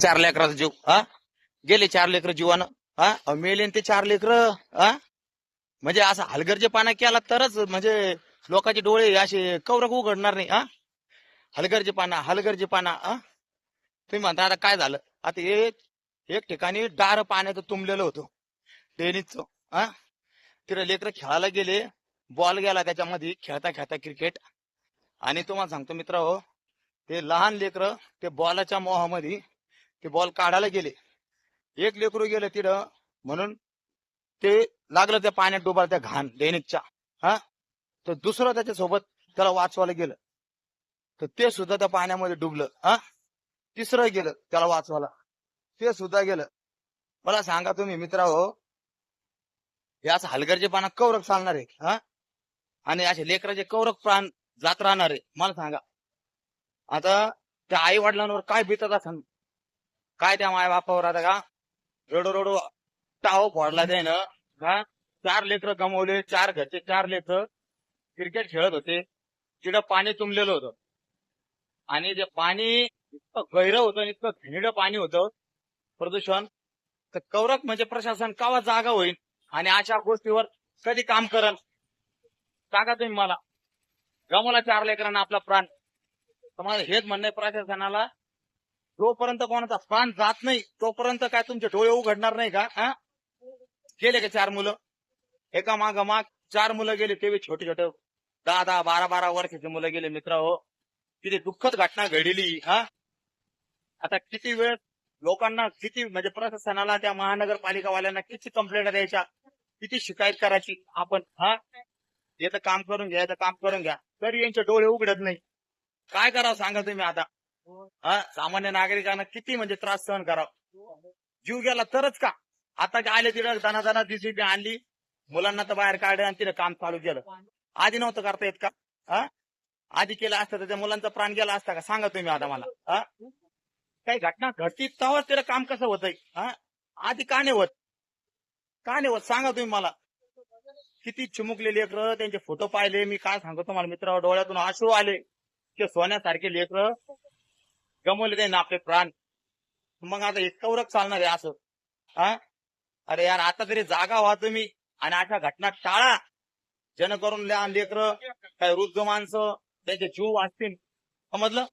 4 लेकराचा जीव गेले 4 लेकर जीवानं मेले ते 4 लेकर म्हणजे असं हलगर्जेपणा केला तरच म्हणजे लोकांचे डोळे असे कवरक उघडणार नाही हलगर्जेपणा तुम्ही म्हणता आता काय झालं आता एक ठिकाणी दार पाण्याचं तुंबलेलं होतं टेनिसचं तिथे लेकर खेळायला गेले बॉल गेला त्याच्यामध्ये खेळता खेळता क्रिकेट आणि तुम्हाला सांगतो मित्र हो ते लहान लेकर ते बॉलाच्या मोहामध्ये ते बॉल काढायला गेले एक लेकरू गेलं तिथं म्हणून ते लागलं त्या पाण्यात डुबाल त्या घाण दैनिकच्या तर दुसरं त्याच्यासोबत त्याला वाचवायला गेलं तर ते सुद्धा त्या पाण्यामध्ये डुबलं तिसरं गेलं त्याला वाचवायला ते सुद्धा गेलं मला सांगा तुम्ही मित्र हो हे असं हलगर्जेपणा कौरक चालणार आहे आणि असे लेकराचे कौरक प्राण जात राहणार आहे मला सांगा आता त्या आई वडिलांवर काय बितत असेल काय त्या माय बापावर आता का रडो रडो टाव फोडला त्यानं का 4 लेकर गमावले 4 घरचे 4 लेकर क्रिकेट खेळत होते तिथं पाणी तुंबलेलं होतं आणि ते पाणी इतकं गैर होतं इतकं घिणड पाणी होतं प्रदूषण तर कौरक म्हणजे प्रशासन कावा जागा होईल आणि अशा गोष्टीवर कधी काम करल सांगा तुम्ही मला गमावला 4 लेकरांना आपला प्राण तुम्हाला हेच म्हणणं आहे प्रशासनाला जोपर्यंत कोणाचा प्राण जात नाही तोपर्यंत काय तुमचे डोळे उघडणार नाही का गेले का 4 मुलं एका माग 4 मुलं गेले ते छोटे छोटे 10 12 12 वर्षाचे मुलं गेले मित्र हो किती दुःखद घटना घडली आता किती वेळ लोकांना किती म्हणजे प्रशासनाला त्या महानगरपालिकावाल्यांना किती कंप्लेंट द्यायच्या किती शिकायत करायची आपण याचं काम करून घ्या याचं काम करून घ्या तरी यांचे डोळे उघडत नाही काय करावं सांगा तुम्ही आता सामान्य नागरिकांना किती म्हणजे त्रास सहन करावा जीव गेला तरच का आता आले तिला दना जीसीबी आणली मुलांना तर बाहेर काढलं आणि तिला काम चालू केलं आधी नव्हतं करता येत का आधी केलं असतं तर त्या मुलांचा प्राण गेला असता का सांगा तुम्ही आता मला काही घटना घडती तेव्हाच त्याला काम कसं होतंय आधी का नाही होत सांगा तुम्ही मला किती चिमुकले लेकर त्यांचे फोटो पाहिले मी काय सांगतो तुम्हाला मित्र डोळ्यातून अश्रू आले ते सोन्यासारखे लेकर गमवले त्यांना आपले प्राण मग आता इतकं चालणार आहे असं अरे यार आता तरी जागा व्हा तुम्ही आणि अशा घटना टाळा जेणेकरून लहान लेकर काही वृद्ध माणसं त्यांचे जीव वाचतील समजलं